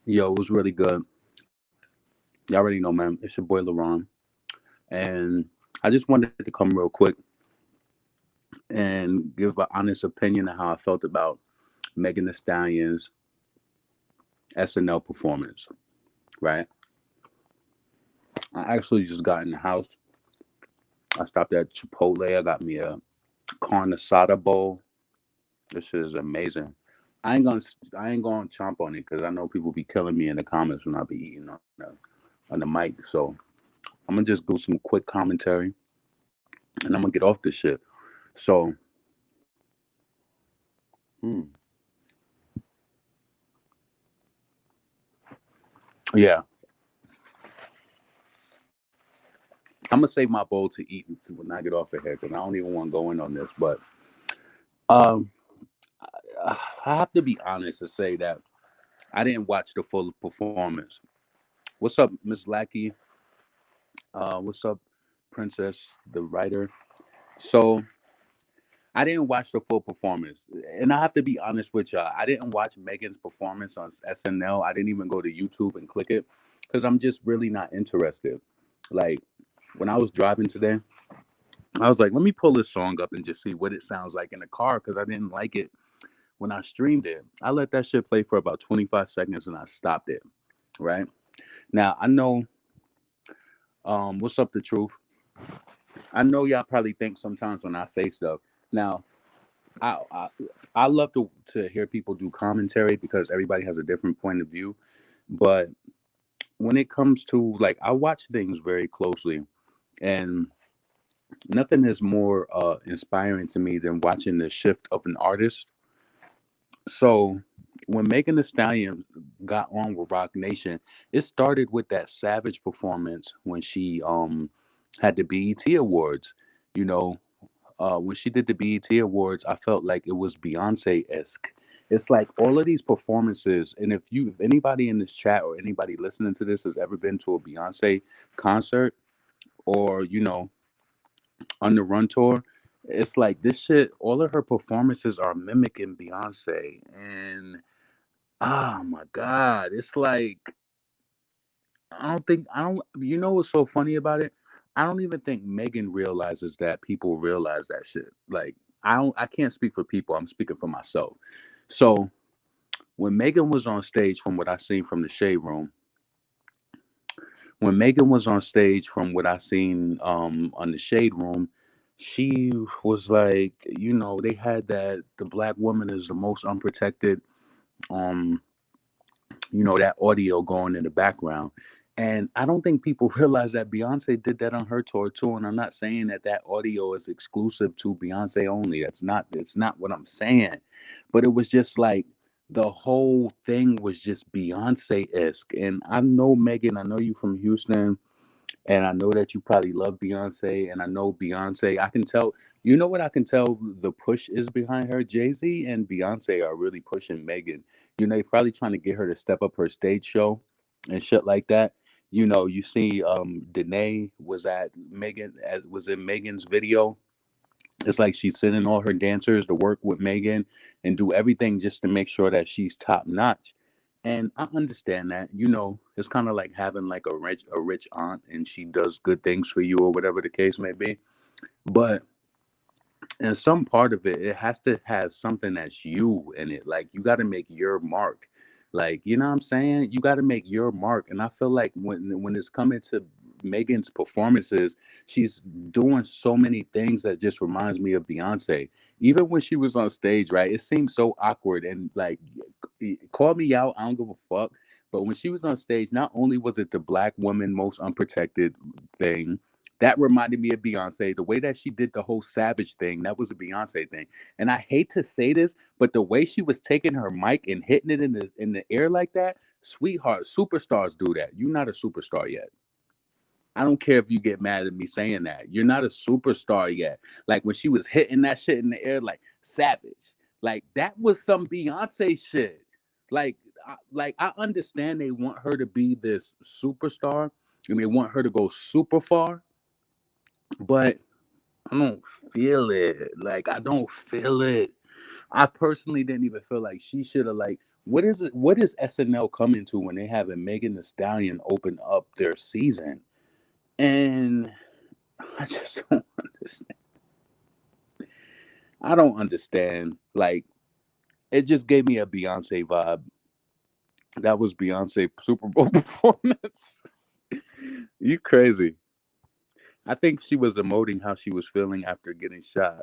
Yo, it was really good. You already know, man. It's your boy LaRon. And I just wanted to come real quick and give an honest opinion of how I felt about Megan Thee Stallion's SNL performance, right? I actually just got in the house. I stopped at Chipotle. I got me a carne asada bowl. This shit is amazing. I ain't gonna chomp on it because I know people be killing me in the comments when I be eating on the mic. So I'm gonna just do some quick commentary and I'm gonna get off this shit. So, hmm, yeah, I'm gonna save my bowl to eat when I get off of here because I don't even want to go in on this. But um, I have to be honest to say that I didn't watch the full performance. What's up, Miss Lackey? What's up, Princess, the writer? So I didn't watch the full performance, and I have to be honest with y'all. I didn't watch Megan's performance on SNL. I didn't even go to YouTube and click it because I'm just really not interested. Like when I was driving today, I was like, let me pull this song up and just see what it sounds like in the car because I didn't like it when I streamed it. I let that shit play for about 25 seconds and I stopped it. Right now, I know. What's up, the truth? I know y'all probably think sometimes when I say stuff. Now, I I, I love to hear people do commentary because everybody has a different point of view. But when it comes to like, I watch things very closely, and nothing is more inspiring to me than watching the shift of an artist. So when Megan Thee Stallion got on with Rock Nation, it started with that Savage performance when she had the BET Awards. You know, when she did the BET Awards, I felt like it was Beyonce esque. It's like all of these performances, and if anybody in this chat or anybody listening to this has ever been to a Beyonce concert or on the Run tour, it's like this shit. All of her performances are mimicking Beyonce, and oh my god, it's like I don't. You know what's so funny about it? I don't even think Megan realizes that people realize that shit. Like I don't. I can't speak for people. I'm speaking for myself. So when Megan was on stage, from what I seen from the Shade Room, when Megan was on stage, from what I seen on the Shade Room, she was like, they had that the black woman is the most unprotected. Um, that audio going in the background. And I don't think people realize that Beyonce did that on her tour too. And I'm not saying that that audio is exclusive to Beyonce only. It's not what I'm saying. But it was just like the whole thing was just Beyonce esque. And I know Megan, I know you from Houston, and I know that you probably love Beyonce, and I know Beyonce. I can tell. You know what I can tell the push is behind her. Jay Z and Beyonce are really pushing Megan. They're probably trying to get her to step up her stage show and shit like that. You see, Danae was at Megan as was in Megan's video. It's like she's sending all her dancers to work with Megan and do everything just to make sure that she's top notch. And I understand that. It's kind of like having like a rich aunt and she does good things for you or whatever the case may be. But in some part of it, it has to have something that's you in it. Like you got to make your mark. Like you know what I'm saying? You got to make your mark. And I feel like when it's coming to Megan's performances, she's doing so many things that just reminds me of Beyonce. Even when she was on stage, right? It seemed so awkward and like call me out. I don't give a fuck. But when she was on stage, not only was it the black woman most unprotected thing, that reminded me of Beyonce. The way that she did the whole Savage thing, that was a Beyonce thing. And I hate to say this, but the way she was taking her mic and hitting it in the air like that, sweetheart, superstars do that. You're not a superstar yet. I don't care if you get mad at me saying that. You're not a superstar yet. Like when she was hitting that shit in the air, like Savage, like that was some Beyonce shit. Like, I understand they want her to be this superstar, and they want her to go super far, but I don't feel it. Like I don't feel it. I personally didn't even feel like she should have like What is it? What is SNL coming to when they having Megan Thee Stallion open up their season? And I just don't understand. I don't understand. Like, it just gave me a Beyonce vibe. That was Beyonce Super Bowl performance. You crazy. I think she was emoting how she was feeling after getting shot.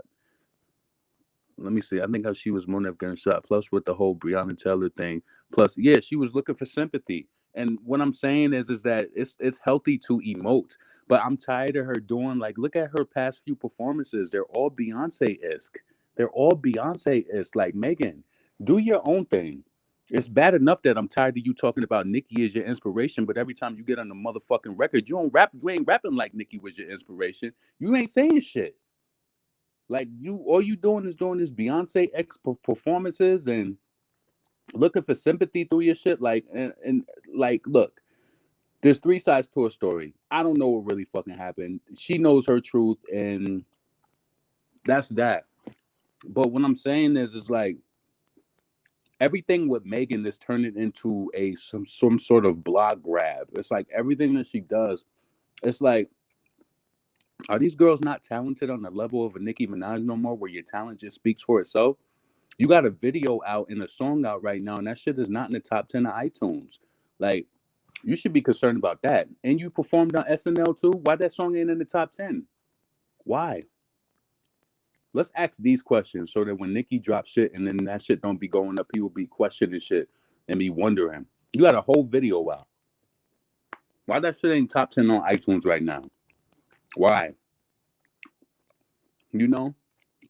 Let me see. I think how she was moaning after getting shot. Plus with the whole Breonna Taylor thing. Plus, yeah, she was looking for sympathy. And what I'm saying is that it's healthy to emote. But I'm tired of her doing like look at her past few performances. They're all Beyonce-esque. They're all Beyonce-esque. Like Megan, do your own thing. It's bad enough that I'm tired of you talking about Nicki as your inspiration, but every time you get on the motherfucking record, you don't rap. You ain't rapping like Nicki was your inspiration. You ain't saying shit. Like you, all you doing this Beyonce X performances and looking for sympathy through your shit. Like and like, look, there's three sides to a story. I don't know what really fucking happened. She knows her truth, and that's that. But what I'm saying is like everything with Megan is turning into a some sort of blog grab. It's like everything that she does. It's like, are these girls not talented on the level of a Nicki Minaj no more, where your talent just speaks for itself? You got a video out and a song out right now, and that shit is not in the top 10 of iTunes. Like, you should be concerned about that. And you performed on SNL too. Why that song ain't in the top 10? Why? Let's ask these questions so that when Nicki drops shit and then that shit don't be going up, people be questioning shit and be wondering. You got a whole video out. Why that shit ain't top 10 on iTunes right now? Why? You know,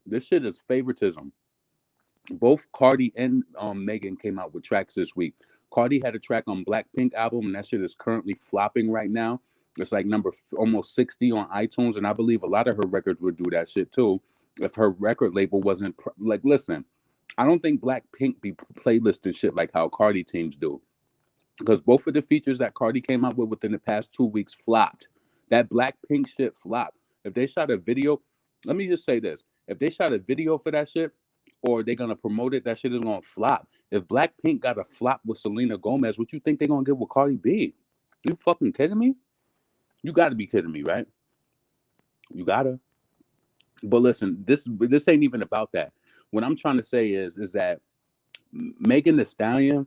this shit is favoritism. Both Cardi and Megan came out with tracks this week. Cardi had a track on Blackpink album, and that shit is currently flopping right now. It's like number almost 60 on iTunes, and I believe a lot of her records would do that shit too if her record label wasn't like. Listen, I don't think Blackpink be playlisting shit like how Cardi teams do, because both of the features that Cardi came out with within the past 2 weeks flopped. That Blackpink shit flopped. If they shot a video, let me just say this: if they shot a video for that shit, or they gonna promote it, that shit is gonna flop. If Blackpink got a flop with Selena Gomez, what you think they gonna get with Cardi B? You fucking kidding me? You gotta be kidding me, right? You gotta. But listen, this ain't even about that. What I'm trying to say is that Megan Thee Stallion,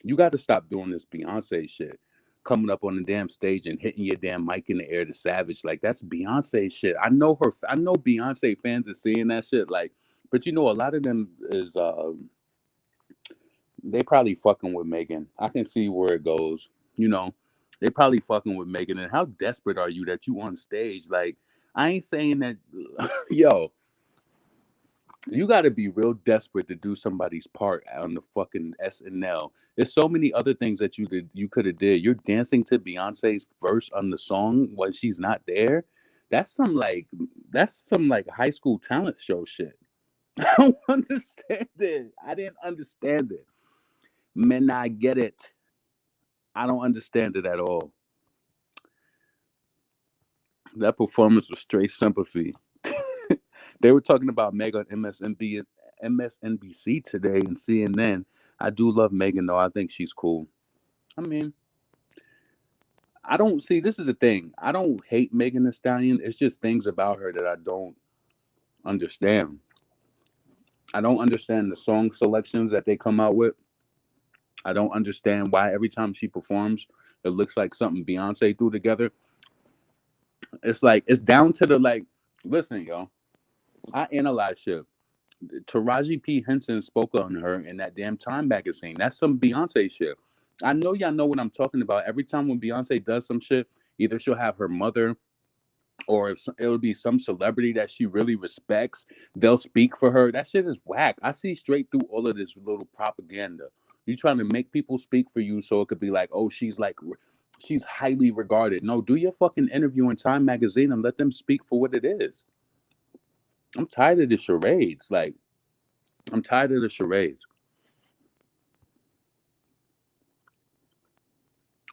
you got to stop doing this Beyonce shit. Coming up on the damn stage and hitting your damn mic in the air to Savage. Like, that's Beyonce shit. I know her. I know Beyonce fans are seeing that shit. Like, but you know, a lot of them is they probably fucking with Megan. I can see where it goes. You know, they probably fucking with Megan. And how desperate are you that you on stage? Like, I ain't saying that. Yo, you got to be real desperate to do somebody's part on the fucking SNL. There's so many other things that you could have did. You're dancing to Beyonce's verse on the song when she's not there. That's some like that's some like high school talent show shit. I don't understand it. I didn't understand it. Man, I get it. I don't understand it at all. That performance was straight sympathy. They were talking about Meg on MSNBC today and CNN. I do love Megan though. I think she's cool. I mean, I don't see this is the thing. I don't hate Megan Thee Stallion. It's just things about her that I don't understand. I don't understand the song selections that they come out with. I don't understand why every time she performs, it looks like something Beyonce threw together. It's like it's down to the like. Listen, yo, I analyze shit. Taraji P. Henson spoke on her in that damn Time magazine. That's some Beyonce shit. I know y'all know what I'm talking about. Every time when Beyonce does some shit, either she'll have her mother or if it'll be some celebrity that she really respects. They'll speak for her. That shit is whack. I see straight through all of this little propaganda. You trying to make people speak for you so it could be like, oh, she's highly regarded. No, do your fucking interview in Time magazine and let them speak for what it is. I'm tired of the charades. Like, I'm tired of the charades.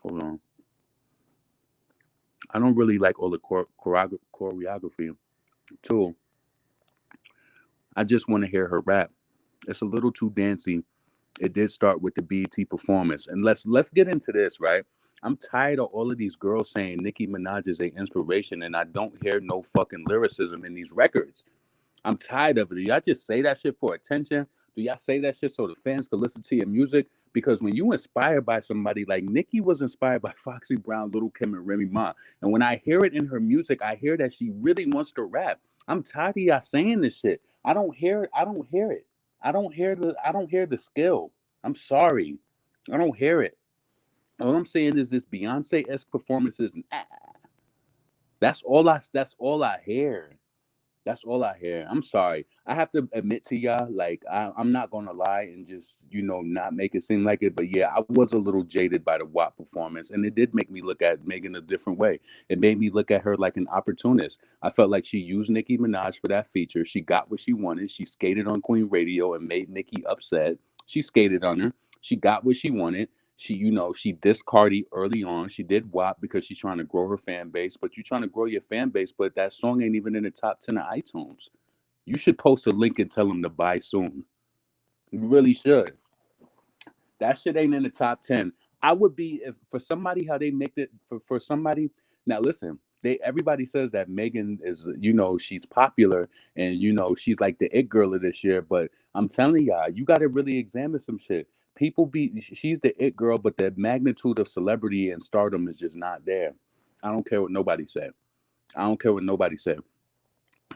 Hold on. I don't really like all the choreography too. I just want to hear her rap. It's a little too dancey. It did start with the BET performance. And let's get into this, right? I'm tired of all of these girls saying Nicki Minaj is a inspiration, and I don't hear no fucking lyricism in these records. I'm tired of it. Do y'all just say that shit for attention? Do y'all say that shit so the fans could listen to your music? Because when you inspired by somebody like Nicki was inspired by Foxy Brown, Little Kim, and Remy Ma, and when I hear it in her music, I hear that she really wants to rap. I'm tired of y'all saying this shit. I don't hear it. I don't hear it. I don't hear the skill. I'm sorry. I don't hear it. All I'm saying is this Beyonce-esque performances. That's all I hear. That's all I hear. I'm sorry. I have to admit to y'all, like I'm not gonna lie and just not make it seem like it, but yeah, I was a little jaded by the WAP performance, and it did make me look at Megan a different way. It made me look at her like an opportunist. I felt like she used Nicki Minaj for that feature. She got what she wanted. She skated on Queen Radio and made Nicki upset. She skated on her. She got what she wanted. She dissed Cardi early on. She did WAP because she's trying to grow her fan base. But you're trying to grow your fan base, but that song ain't even in the top 10 of iTunes. You should post a link and tell them to buy soon. You really should. That shit ain't in the top 10. I would be if for somebody how they make it for somebody. Now listen, everybody says that Megan is she's popular and she's like the it girl of this year. But I'm telling y'all, you got to really examine some shit. She's the it girl, but the magnitude of celebrity and stardom is just not there. I don't care what nobody said. I don't care what nobody said.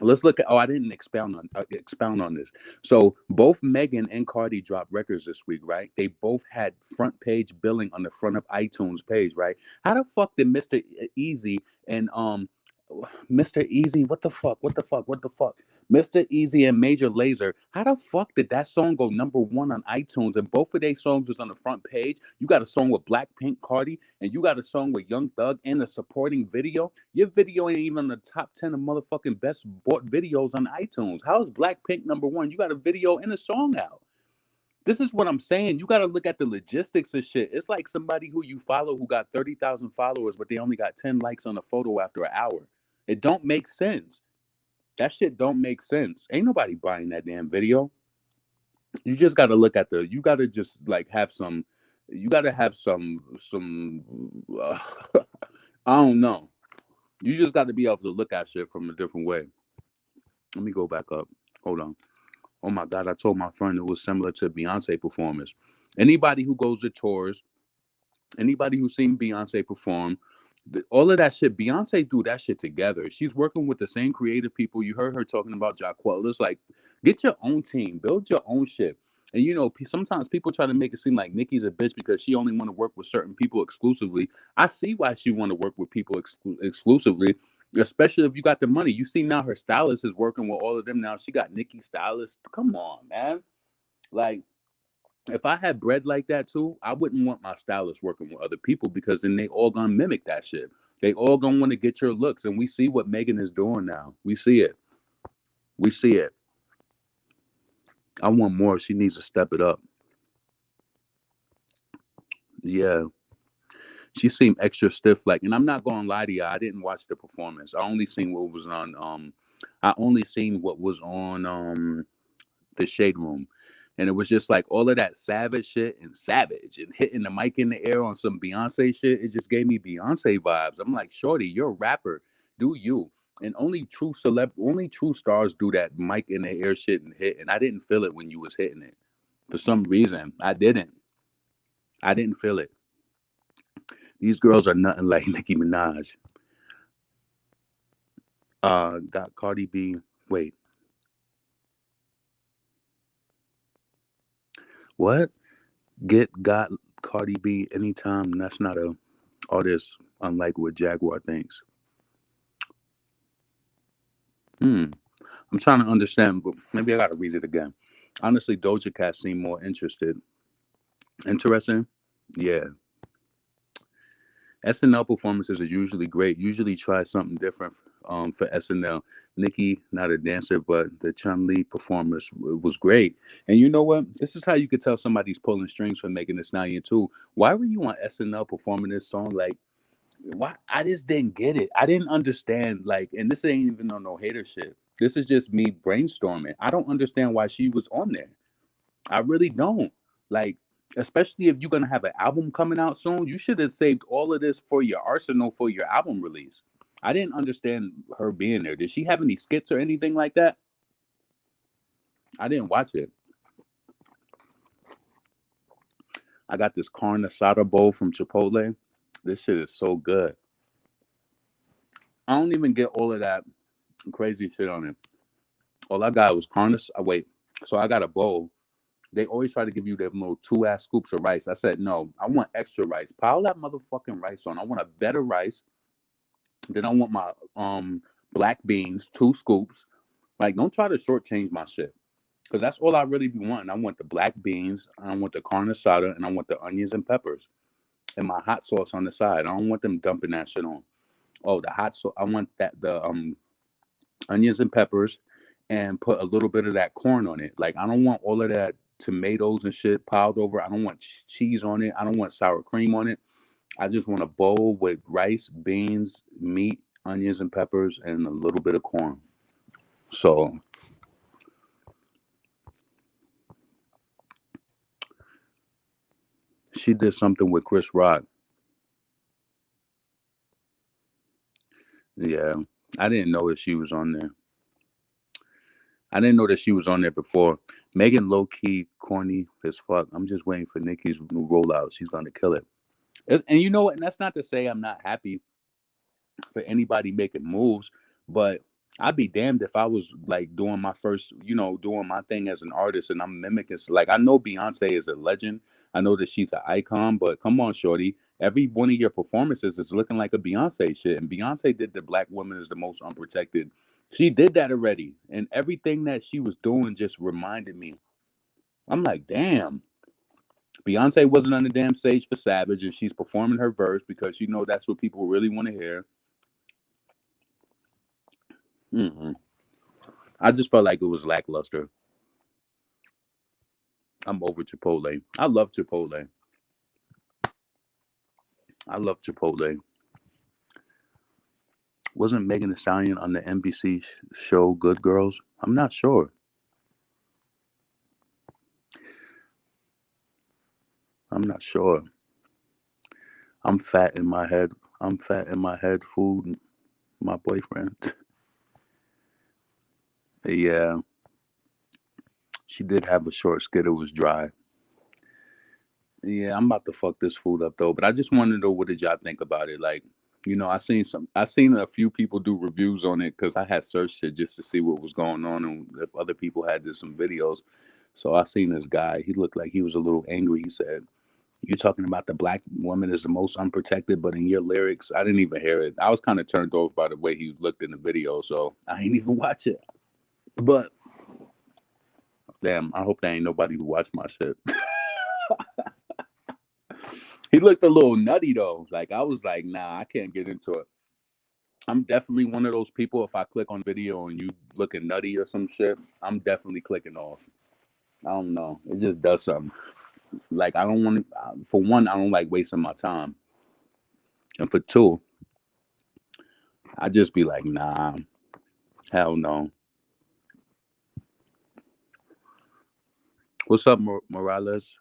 Let's look at. Oh, I didn't expound on this. So both Megan and Cardi dropped records this week, right? They both had front page billing on the front of iTunes page, right? How the fuck did Easy and Mr. Easy? What the fuck? What the fuck? What the fuck? Mr. Easy and Major Lazer. How the fuck did that song go #1 on iTunes? And both of their songs was on the front page. You got a song with Blackpink, Cardi, and you got a song with Young Thug and a supporting video. Your video ain't even in the top 10 of motherfucking best bought videos on iTunes. How is Blackpink #1? You got a video and a song out. This is what I'm saying. You got to look at the logistics of shit. It's like somebody who you follow who got 30,000 followers, but they only got 10 likes on a photo after an hour. It don't make sense. That shit don't make sense. Ain't nobody buying that damn video. You just got to look at you got to just like have some, you got to have uh, I don't know. You just got to be able to look at shit from a different way. Let me go back up. Hold on. Oh my God, I told my friend it was similar to Beyonce performance. Anybody who goes to tours, anybody who's seen Beyonce perform, all of that shit, Beyonce do that shit together. She's working with the same creative people. You heard her talking about Jaquel. It's like, get your own team, build your own shit. And sometimes people try to make it seem like Nicki's a bitch because she only want to work with certain people exclusively. I see why she want to work with people exclusively, especially if you got the money. You see now her stylist is working with all of them now. She got Nicki stylist. Come on, man. Like if I had bread like that too, I wouldn't want my stylist working with other people because then they all gonna mimic that shit. They all gonna want to get your looks, and we see what Megan is doing now. We see it. We see it. I want more. She needs to step it up. Yeah, she seemed extra stiff. Like, and I'm not gonna lie to you. I didn't watch the performance. I only seen what was on the shade room. And it was just like all of that savage shit and savage and hitting the mic in the air on some Beyonce shit. It just gave me Beyonce vibes. I'm like, shorty, you're a rapper. Do you? And only true stars do that mic in the air shit and hit. And I didn't feel it when you was hitting it. For some reason, I didn't. I didn't feel it. These girls are nothing like Nicki Minaj. Got Cardi B. Wait, what? Got Cardi B anytime. That's not a artist unlike what Jaguar thinks. Hmm. I'm trying to understand, but maybe I gotta read it again. Honestly, Doja Cat seemed more interested. Interesting? Yeah. SNL performances are usually great. Usually try something different for SNL. Nikki, not a dancer, but the Chun Li performance was great. And you know what? This is how you could tell somebody's pulling strings for making this Stallion too. Why were you on SNL performing this song? Like, why? I just didn't get it. I didn't understand. Like, and this ain't even on no hater shit. This is just me brainstorming. I don't understand why she was on there. I really don't. Like, especially if you're gonna have an album coming out soon, you should have saved all of this for your arsenal for your album release. I didn't understand her being there. Did she have any skits or anything like that? I didn't watch it. I got this carne asada bowl from Chipotle. This shit is so good. I don't even get all of that crazy shit on it. All I got was carne. Wait, so I got a bowl. They always try to give you them little 2 ass scoops of rice. I said no. I want extra rice. Pile that motherfucking rice on. I want a better rice. Then I want my black beans, 2 scoops. Like, don't try to shortchange my shit. Because that's all I really be wanting. I want the black beans, I want the carne asada, and I want the onions and peppers. And my hot sauce on the side. I don't want them dumping that shit on. Oh, the hot sauce. I want that the onions and peppers and put a little bit of that corn on it. Like, I don't want all of that tomatoes and shit piled over. I don't want cheese on it. I don't want sour cream on it. I just want a bowl with rice, beans, meat, onions and peppers, and a little bit of corn. So she did something with Chris Rock. Yeah, I didn't know that she was on there. I didn't know that she was on there before. Megan low key corny as fuck. I'm just waiting for Nicki's new rollout. She's gonna kill it. And you know what? And that's not to say I'm not happy for anybody making moves, but I'd be damned if I was like doing my first, doing my thing as an artist and I'm mimicking. Like, I know Beyonce is a legend. I know that she's an icon, but come on, shorty. Every one of your performances is looking like a Beyonce shit. And Beyonce did the black woman is the most unprotected. She did that already. And everything that she was doing just reminded me. I'm like, damn. Beyonce wasn't on the damn stage for Savage, and she's performing her verse because that's what people really want to hear. Mm-mm. I just felt like it was lackluster. I'm over Chipotle. I love Chipotle. I love Chipotle. Wasn't Megan Thee Stallion on the NBC show Good Girls? I'm not sure. I'm not sure. I'm fat in my head. I'm fat in my head. Food. My boyfriend. Yeah, she did have a short skit. It was dry. Yeah, I'm about to fuck this food up though. But I just wanted to know what did y'all think about it? Like, I seen a few people do reviews on it because I had searched it just to see what was going on and if other people had did some videos. So I seen this guy. He looked like he was a little angry. He said, "You're talking about the black woman is the most unprotected, but in your lyrics, I didn't even hear it. I was kind of turned off by the way he looked in the video, so I ain't even watch it. But damn, I hope there ain't nobody who watched my shit. He looked a little nutty though. Like, I was like, nah, I can't get into it. I'm definitely one of those people. If I click on video and you looking nutty or some shit, I'm definitely clicking off. I don't know. It just does something. Like, I don't want to. For one, I don't like wasting my time, and for two, I just be like, nah, hell no. What's up, Morales?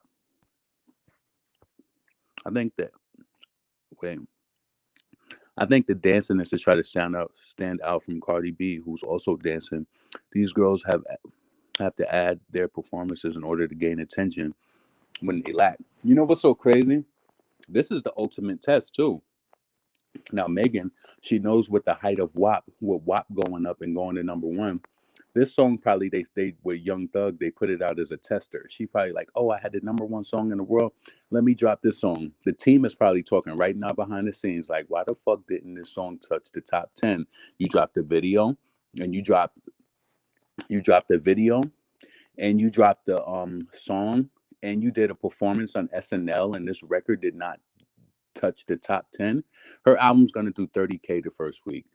I think that wait, I think the dancing is to try to stand out from Cardi B, who's also dancing. These girls have to add their performances in order to gain attention when they lack. You know what's so crazy? This is the ultimate test too. Now Megan, she knows with the height of WAP going up and going to number one. This song probably they stayed with Young Thug. They put it out as a tester. She probably like, oh, I had the number one song in the world. Let me drop this song. The team is probably talking right now behind the scenes like, why the fuck didn't this song touch the top 10? You dropped the video, and you dropped the video, and you dropped the song, and you did a performance on SNL, and this record did not touch the top 10. Her album's gonna do 30K the first week.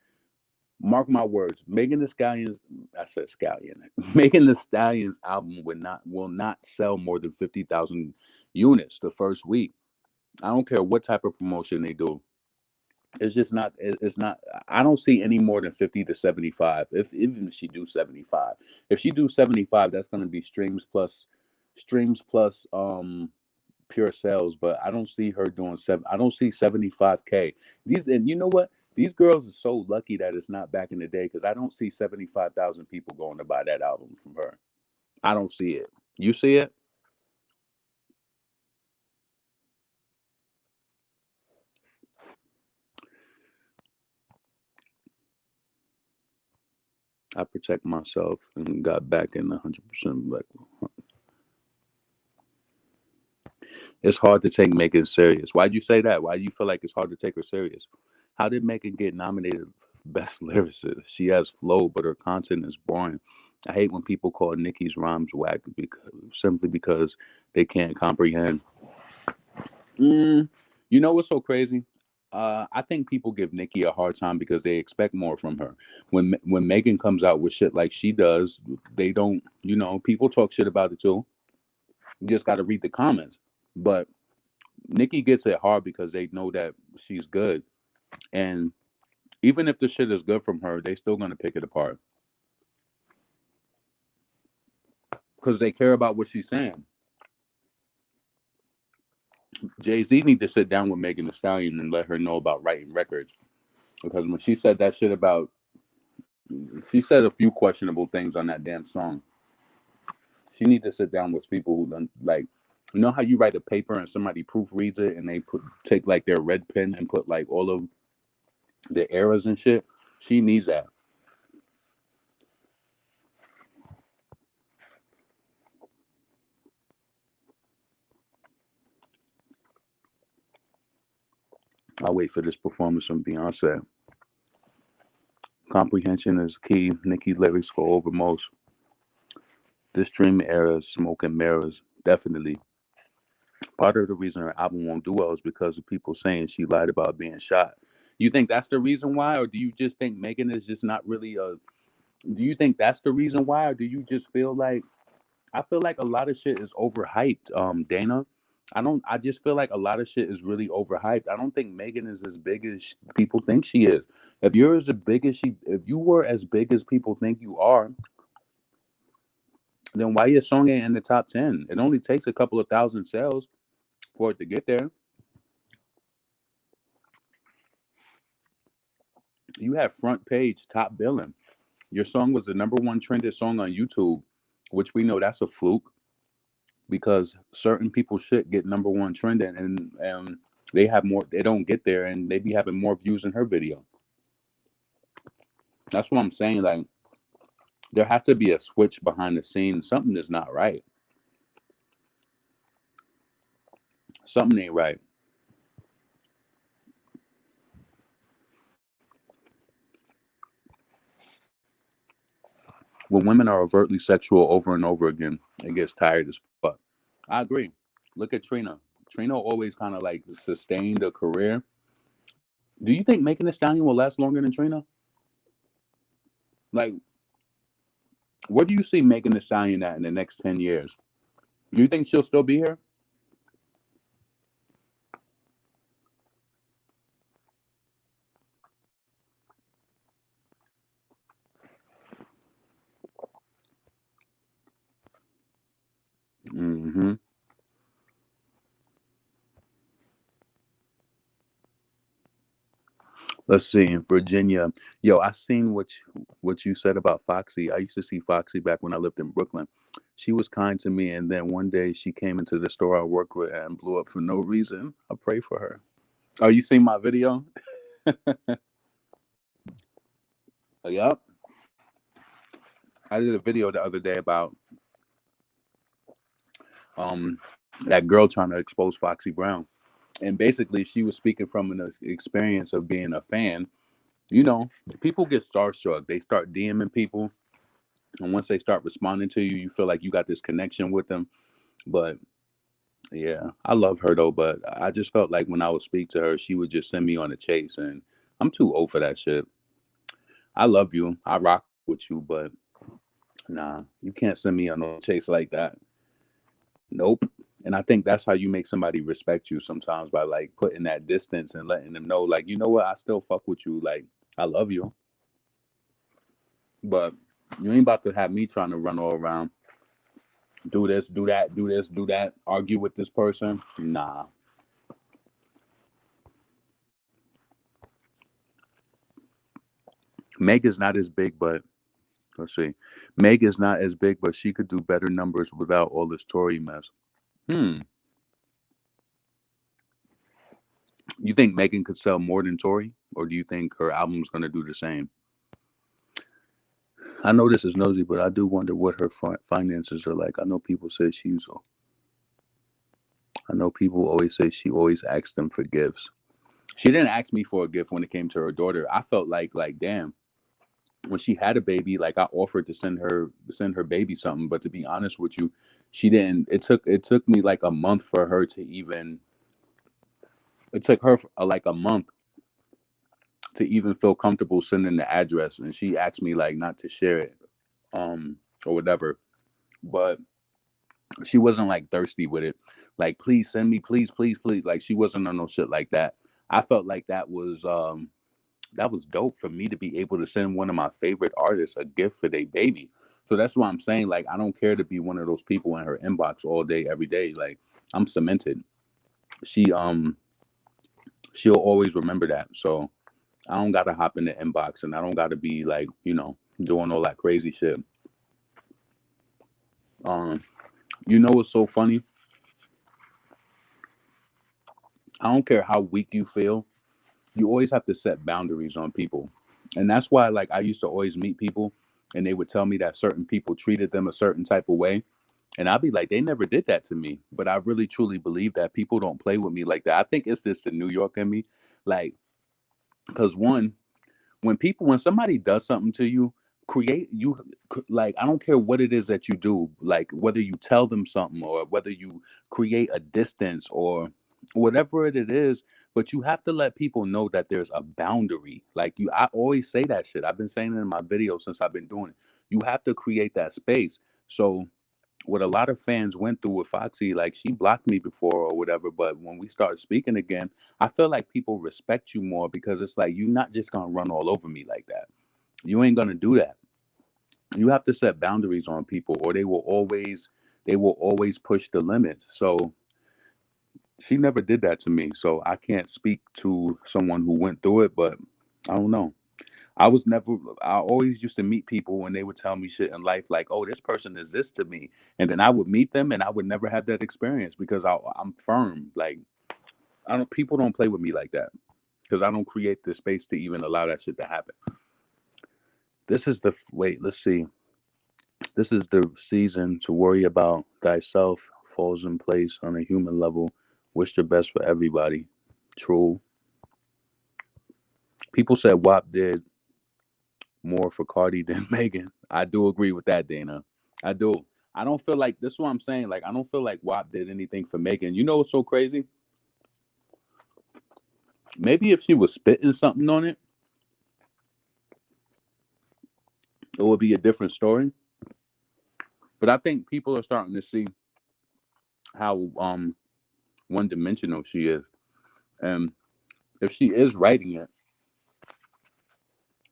Mark my words, Megan the Stallion's I said Stallion. Megan the Stallion's album will not sell more than 50,000 units the first week. I don't care what type of promotion they do. It's just not. It's not. I don't see any more than 50 to 75. If even if she do 75, if she do 75, that's going to be streams plus streams plus pure sales, but I don't see her doing seven. I don't see 75K. These and you know what? These girls are so lucky that it's not back in the day because I don't see 75,000 people going to buy that album from her. I don't see it. You see it? I protect myself and got back in 100% like it's hard to take Megan serious. Why'd you say that? Why do you feel like it's hard to take her serious? How did Megan get nominated for Best Lyricist? She has flow, but her content is boring. I hate when people call Nicki's rhymes whack simply because they can't comprehend. Mm, you know what's so crazy? I think people give Nicki a hard time because they expect more from her. When Megan comes out with shit like she does, they don't. You know, people talk shit about it too. You just got to read the comments. But Nicki gets it hard because they know that she's good, and even if the shit is good from her, they still gonna pick it apart because they care about what she's saying. Jay Z need to sit down with Megan Thee Stallion and let her know about writing records because when she said that shit about, she said a few questionable things on that damn song. She need to sit down with people who done like, you know how you write a paper and somebody proofreads it and they take like their red pen and put like all of the errors and shit. She needs that. I'll wait for this performance from Beyonce. Comprehension is key. Nicki lyrics go over most. This dream era is smoke and mirrors. Definitely. Part of the reason her album won't do well is because of people saying she lied about being shot. You think that's the reason why, or do you just think Megan is just not really a? Do you think that's the reason why, or do you just feel like I feel like a lot of shit is overhyped, Dana? I don't. I just feel like a lot of shit is really overhyped. I don't think Megan is as big as people think she is. If you were as big as people think you are, then why your song ain't in the top 10? It only takes a couple of thousand sales for it to get there. You have front page top billing. Your song was the number one trended song on YouTube, which we know that's a fluke because certain people shit get number one trending and they have more. They don't get there and they be having more views in her video. That's what I'm saying. Like there has to be a switch behind the scenes. Something is not right. Something ain't right. When women are overtly sexual over and over again, it gets tired as fuck. I agree. Look at Trina. Trina always kind of like sustained a career. Do you think making a stallion will last longer than Trina? Like, where do you see Megan Thee Stallion at in the next 10 years? Do you think she'll still be here? Hmm. Let's see. In Virginia, yo, I seen what you said about Foxy. I used to see Foxy back when I lived in Brooklyn. She was kind to me, and then one day she came into the store I worked with and blew up for no reason. I pray for her. Oh, you seen my video? Yup. I did a video the other day about um that girl trying to expose Foxy Brown. And basically she was speaking from an experience of being a fan. You know, people get starstruck. They start DMing people, and once they start responding to you, you feel like you got this connection with them. But yeah, I love her though. But I just felt like when I would speak to her, she would just send me on a chase, and I'm too old for that shit. I love you. I rock with you, but nah, you can't send me on a chase like that. Nope. And I think that's how you make somebody respect you sometimes by like putting that distance and letting them know, like, you know what, I still fuck with you. Like, I love you. But you ain't about to have me trying to run all around. Do this, do that, do this, do that. Argue with this person. Nah. Meg is not as big, but let's see. Meg is not as big, but she could do better numbers without all this Tory mess. Hmm. You think Megan could sell more than Tory, or do you think her album's gonna do the same? I know this is nosy, but I do wonder what her finances are like. I know people always say she always asks them for gifts. She didn't ask me for a gift when it came to her daughter. I felt like damn, when she had a baby, like I offered to send her baby something, but to be honest with you, she didn't. It took me like a month for her to even. It took her like a month to even feel comfortable sending the address, and she asked me like not to share it, or whatever. But she wasn't like thirsty with it. Like, please send me, please, please, please. Like she wasn't on no shit like that. I felt like that was dope for me to be able to send one of my favorite artists a gift for their baby. So that's why I'm saying like I don't care to be one of those people in her inbox all day every day. Like I'm cemented. She she'll always remember that. So I don't gotta hop in the inbox and I don't gotta be like, doing all that crazy shit. Um you know what's so funny? I don't care how weak you feel, you always have to set boundaries on people. And that's why like I used to always meet people and they would tell me that certain people treated them a certain type of way. And I'd be like, they never did that to me. But I really truly believe that people don't play with me like that. I think it's this the New York in me. Like, because one, when somebody does something to you, create you like I don't care what it is that you do, like whether you tell them something or whether you create a distance or whatever it is, but you have to let people know that there's a boundary. Like I always say that shit. I've been saying it in my videos since I've been doing it. You have to create that space. So what a lot of fans went through with Foxy, like she blocked me before or whatever, but when we start speaking again, I feel like people respect you more because it's like you're not just gonna run all over me like that. You ain't gonna do that. You have to set boundaries on people or they will always push the limits. So she never did that to me. So I can't speak to someone who went through it, but I don't know. I was never, I always used to meet people when they would tell me shit in life, like, oh, this person is this to me. And then I would meet them and I would never have that experience because I'm firm. Like, people don't play with me like that because I don't create the space to even allow that shit to happen. Wait, let's see. This is the season to worry about thyself falls in place on a human level. Wish the best for everybody. True. People said WAP did more for Cardi than Megan. I do agree with that, Dana. I do. I don't feel like this is what I'm saying. Like I don't feel like WAP did anything for Megan. You know what's so crazy? Maybe if she was spitting something on it, it would be a different story. But I think people are starting to see how one dimensional she is. And if she is writing it,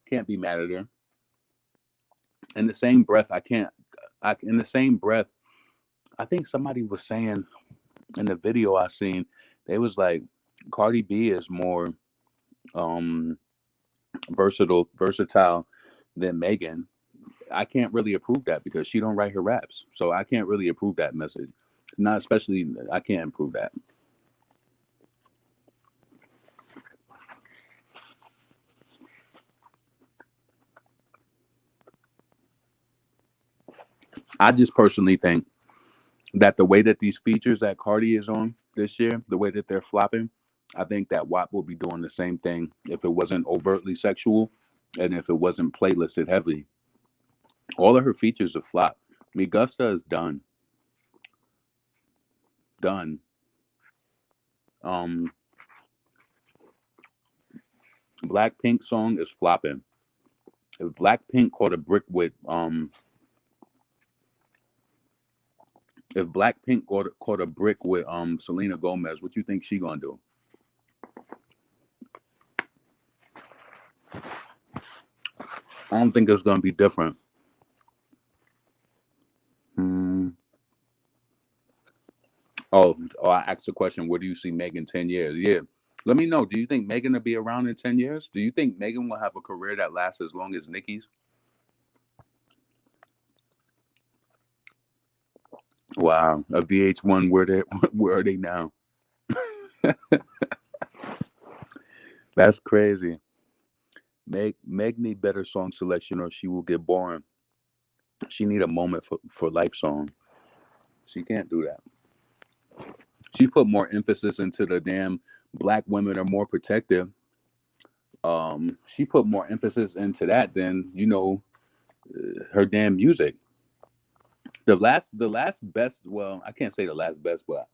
can't be mad at her. In the same breath, I can't. In the same breath, I think somebody was saying in the video I seen, they was like, Cardi B is more um versatile than Megan. I can't really approve that because she don't write her raps. So I can't really approve that message. Not especially I can't approve that. I just personally think that the way that these features that Cardi is on this year, the way that they're flopping, I think that WAP will be doing the same thing if it wasn't overtly sexual and if it wasn't playlisted heavily. All of her features are flop. Migusta is done. Done. Um Blackpink song is flopping. If Blackpink caught a brick with if Blackpink caught a brick with Selena Gomez, what you think she gonna do? I don't think it's gonna be different. Hmm. Oh, I asked the question, where do you see Megan 10 years? Yeah. Let me know. Do you think Megan will be around in 10 years? Do you think Megan will have a career that lasts as long as Nicki's? Wow. A VH1, where they where are they now? That's crazy. Meg need better song selection or she will get boring. She need a moment for life song. She can't do that. She put more emphasis into the damn black women are more protective. She put more emphasis into that than her damn music. The last best. Well, I can't say the last best, but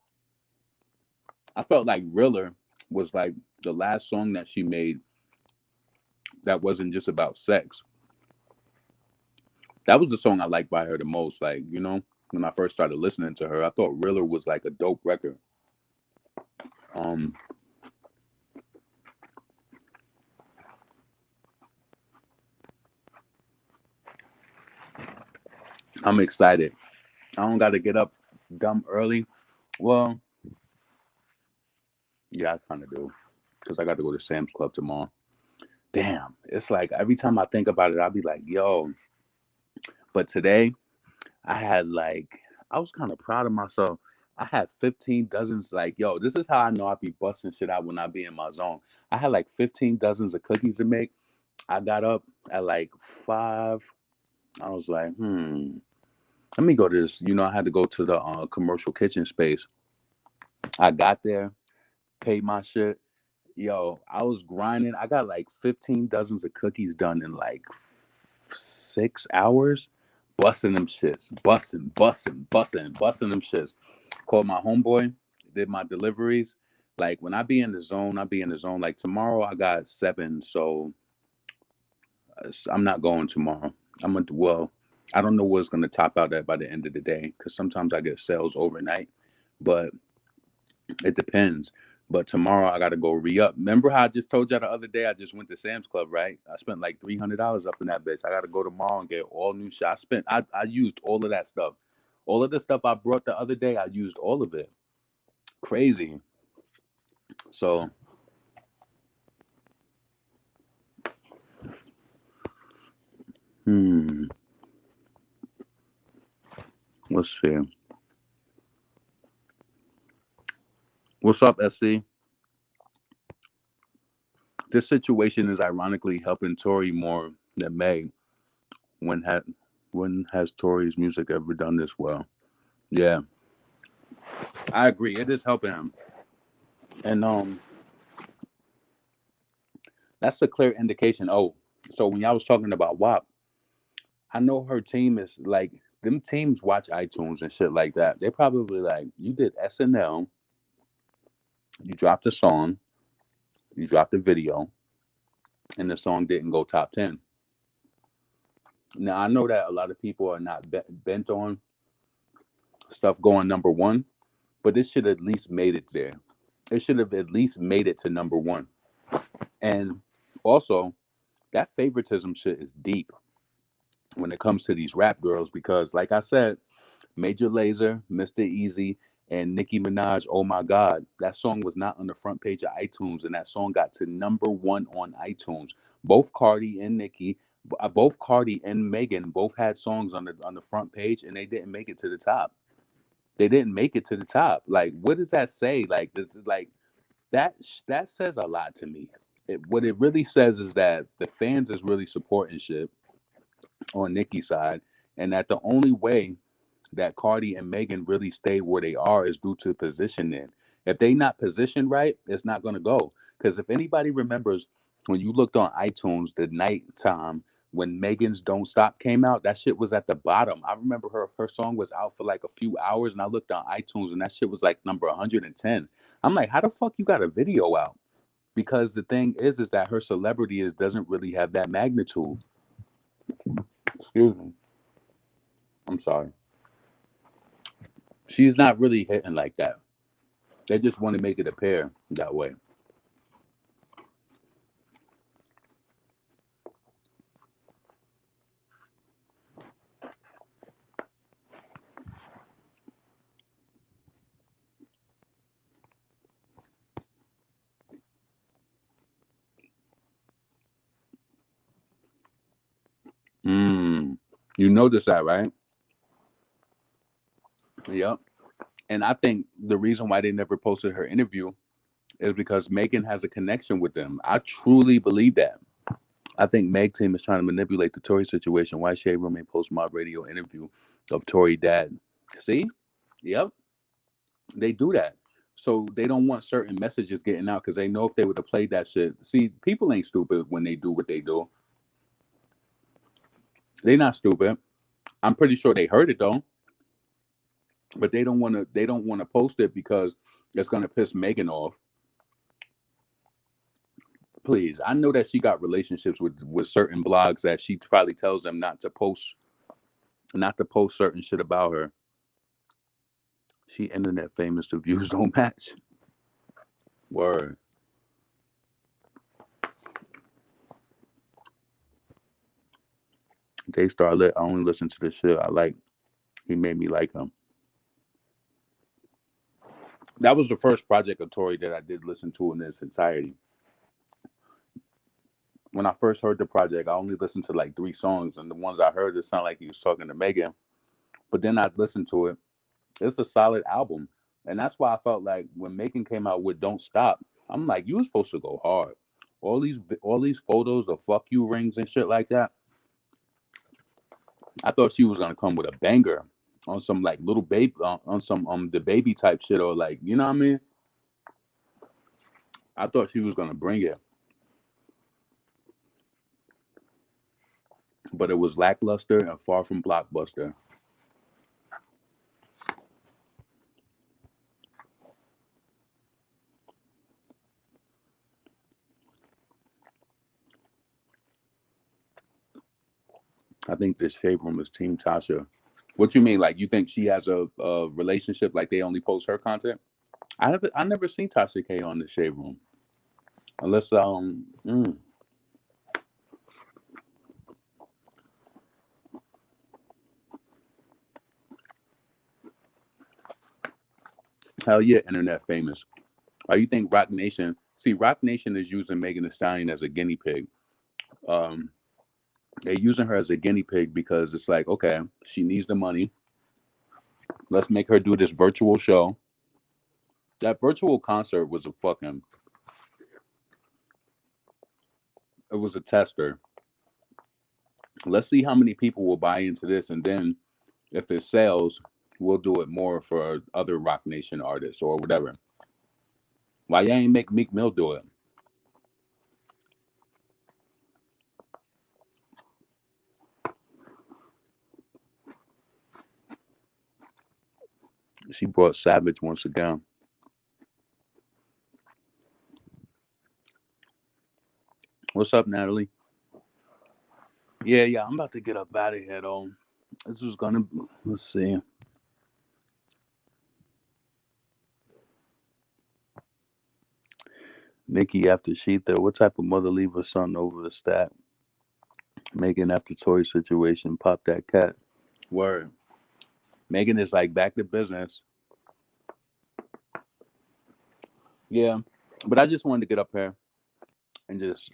I felt like Riller was like the last song that she made that wasn't just about sex. That was the song I liked by her the most. Like when I first started listening to her, I thought Riller was like a dope record. Um, I'm excited. I don't got to get up dumb early. Well, yeah, I kind of do because I got to go to Sam's Club tomorrow. Damn, it's like every time I think about it, I'll be like, yo. But today, I had like, I was kind of proud of myself. I had 15 dozens. Like, yo, this is how I know I be busting shit out when I be in my zone. I had like 15 dozens of cookies to make. I got up at like 5. I was like, let me go to this. I had to go to the commercial kitchen space. I got there, paid my shit. Yo, I was grinding. I got like 15 dozens of cookies done in like 6 hours, busting them shits, busting them shits. Called my homeboy, did my deliveries. Like when I be in the zone, I be in the zone. Like tomorrow, I got 7, so I'm not going tomorrow. I'm gonna well, I don't know what's gonna top out at by the end of the day because sometimes I get sales overnight, but it depends. But tomorrow I gotta go re up. Remember how I just told you the other day I just went to Sam's Club, right? I spent like $300 up in that bitch. I gotta go tomorrow and get all new shit. I used all of that stuff. All of the stuff I brought the other day, I used all of it. Crazy. So hmm, let's see. What's up, SC? This situation is ironically helping Tori more than Meg. When had when has Tori's music ever done this well? Yeah, I agree. It is helping him. And that's a clear indication. Oh, so when y'all was talking about WAP, I know her team is like them teams watch iTunes and shit like that. They're probably like, you did SNL, you dropped a song, you dropped a video, and the song didn't go top 10. Now I know that a lot of people are not bent on stuff going number one, but this should at least made it there. It should have at least made it to number one. And also, that favoritism shit is deep when it comes to these rap girls because, like I said, Major Lazer, Mr. Easy, and Nicki Minaj, Oh My God, that song was not on the front page of iTunes, and that song got to number one on iTunes. Both Cardi and Nicki, both Cardi and Megan, both had songs on the front page, and they didn't make it to the top. They didn't make it to the top. Like, what does that say? Like, this is like that says a lot to me. What it really says is that the fans is really supporting shit on Nicki's side, and that the only way that Cardi and Megan really stay where they are is due to positioning. If they not positioned right, it's not gonna go. Because if anybody remembers when you looked on iTunes the nighttime when Megan's Don't Stop came out, that shit was at the bottom. I remember her song was out for like a few hours, and I looked on iTunes and that shit was like number 110. I'm like, how the fuck you got a video out? Because the thing is that her celebrity doesn't really have that magnitude. Excuse me. I'm sorry. She's not really hitting like that. They just want to make it appear that way. Mm. You noticed that, right? Yep. And I think the reason why they never posted her interview is because Megan has a connection with them. I truly believe that. I think Meg team is trying to manipulate the Tory situation. Why Shade Room ain't post my radio interview of Tory dad? See? Yep. They do that. So they don't want certain messages getting out because they know if they would have played that shit. See, people ain't stupid when they do what they do. They not stupid. I'm pretty sure they heard it though, but they don't want to. They don't want to post it because it's gonna piss Megan off. Please, I know that she got relationships with certain blogs that she probably tells them not to post certain shit about her. She internet famous. The views don't match. Word. They start lit. I only listen to the shit I like. He made me like him. That was the first project of Tory that I did listen to in its entirety. When I first heard the project, I only listened to like 3 songs, and the ones I heard, it sounded like he was talking to Megan. But then I listened to it. It's a solid album, and that's why I felt like when Megan came out with "Don't Stop," I'm like, you were supposed to go hard. All these photos of fuck you rings and shit like that. I thought she was gonna come with a banger on some like little baby on some the baby type shit or like you know what I mean. I thought she was gonna bring it, but it was lackluster and far from blockbuster. I think this shade room is Team Tasha. What you mean? Like you think she has a relationship? Like they only post her content? I never seen Tasha K on the shade room unless hell yeah, internet famous. Or you think Rock Nation? See, Rock Nation is using Megan Thee Stallion as a guinea pig. Um, they're using her as a guinea pig because it's like, okay, she needs the money. Let's make her do this virtual show. That virtual concert was a fucking. It was a tester. Let's see how many people will buy into this, and then if it sells, we'll do it more for other Rock Nation artists or whatever. Why you ain't make Meek Mill do it? She brought Savage once again. What's up, Natalie? Yeah, yeah, I'm about to get up out of here though. This was gonna. Let's see. Nikki after Sheetha. What type of mother leave her son over the stack? Megan after Tory situation. Pop that cat. Word. Megan is like back to business. Yeah, but I just wanted to get up here and just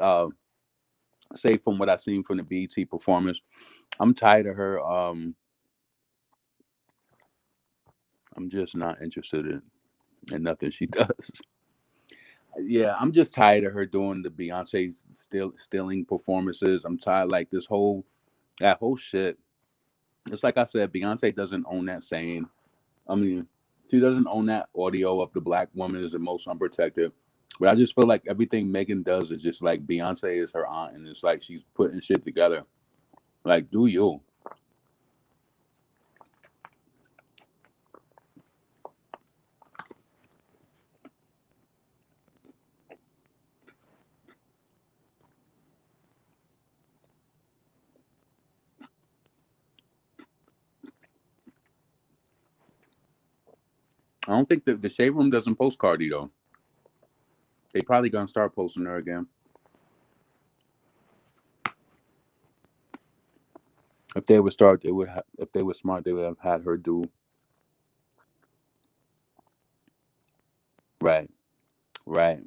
say from what I seen from the BET performance, I'm tired of her. I'm just not interested in nothing she does. Yeah, I'm just tired of her doing the Beyonce stealing performances. I'm tired like that whole shit. It's like I said, Beyonce doesn't own that saying. I mean, she doesn't own that audio of the black woman is the most unprotected. But I just feel like everything Megan does is just like Beyonce is her aunt, and it's like she's putting shit together. Like, do you? I don't think that the Shade Room doesn't post Cardi though. They probably gonna start posting her again. If they would start, they would. If they were smart, they would have had her do right, right,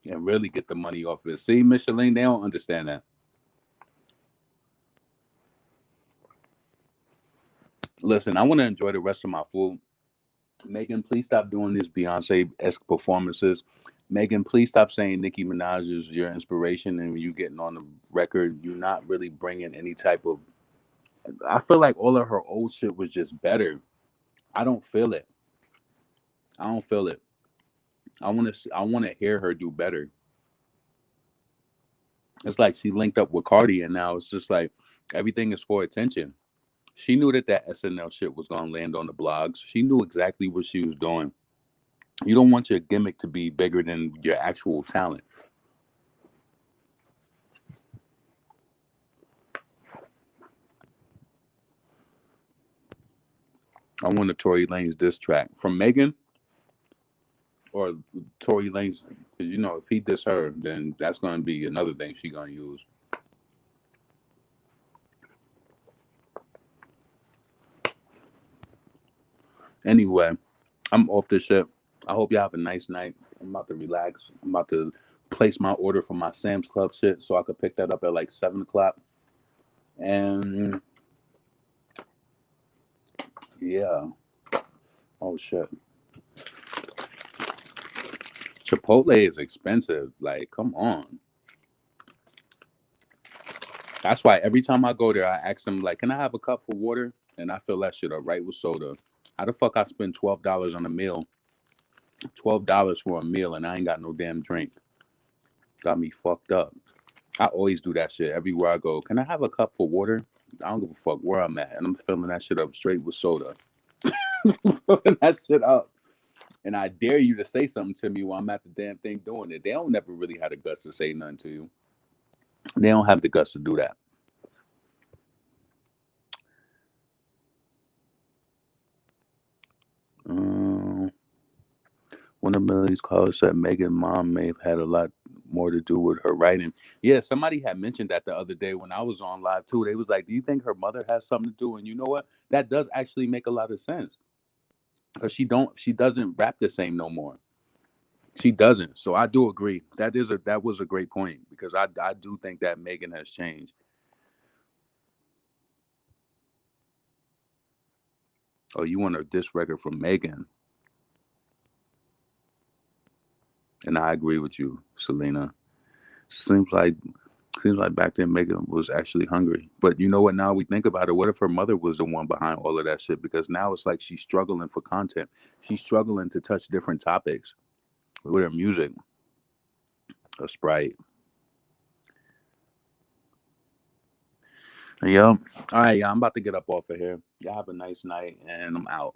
and really get the money off of it. See, Micheline, they don't understand that. Listen, I want to enjoy the rest of my food. Megan, please stop doing these Beyonce-esque performances. Megan, please stop saying Nicki Minaj is your inspiration and you getting on the record, you're not really bringing any type of. I feel like all of her old shit was just better. I don't feel it. I don't feel it. I want to. I want to hear her do better. It's like she linked up with Cardi, and now it's just like everything is for attention. She knew that that SNL shit was gonna land on the blogs. She knew exactly what she was doing. You don't want your gimmick to be bigger than your actual talent. I want a Tory Lanez diss track from Megan or Tory Lanez, because you know if he diss her, then that's gonna be another thing she gonna use. Anyway, I'm off this shit. I hope y'all have a nice night. I'm about to relax. I'm about to place my order for my Sam's Club shit so I could pick that up at like 7 o'clock. And yeah, oh shit, Chipotle is expensive. Like, come on. That's why every time I go there, I ask them like, "Can I have a cup for water?" And I fill that shit up right with soda. How the fuck I spend $12 on a meal? $12 for a meal, and I ain't got no damn drink. Got me fucked up. I always do that shit everywhere I go. Can I have a cup for water? I don't give a fuck where I'm at, and I'm filling that shit up straight with soda. Filling that shit up. And I dare you to say something to me while I'm at the damn thing doing it. They don't never really have the guts to say nothing to you. They don't have the guts to do that. Um, One of Millie's callers said Megan's mom may have had a lot more to do with her writing. Yeah, somebody had mentioned that the other day when I was on live too. They was like, "Do you think her mother has something to do?" And you know what? That does actually make a lot of sense because she doesn't rap the same no more. She doesn't. So I do agree. That was a great point because I do think that Megan has changed. Oh, you want a diss record from Megan? And I agree with you, Selena. Seems like Seems like back then Megan was actually hungry. But you know what? Now we think about it. What if her mother was the one behind all of that shit? Because now it's like she's struggling for content. She's struggling to touch different topics with her music. A Sprite. Yep. All right, y'all. I'm about to get up off of here. Y'all have a nice night, and I'm out.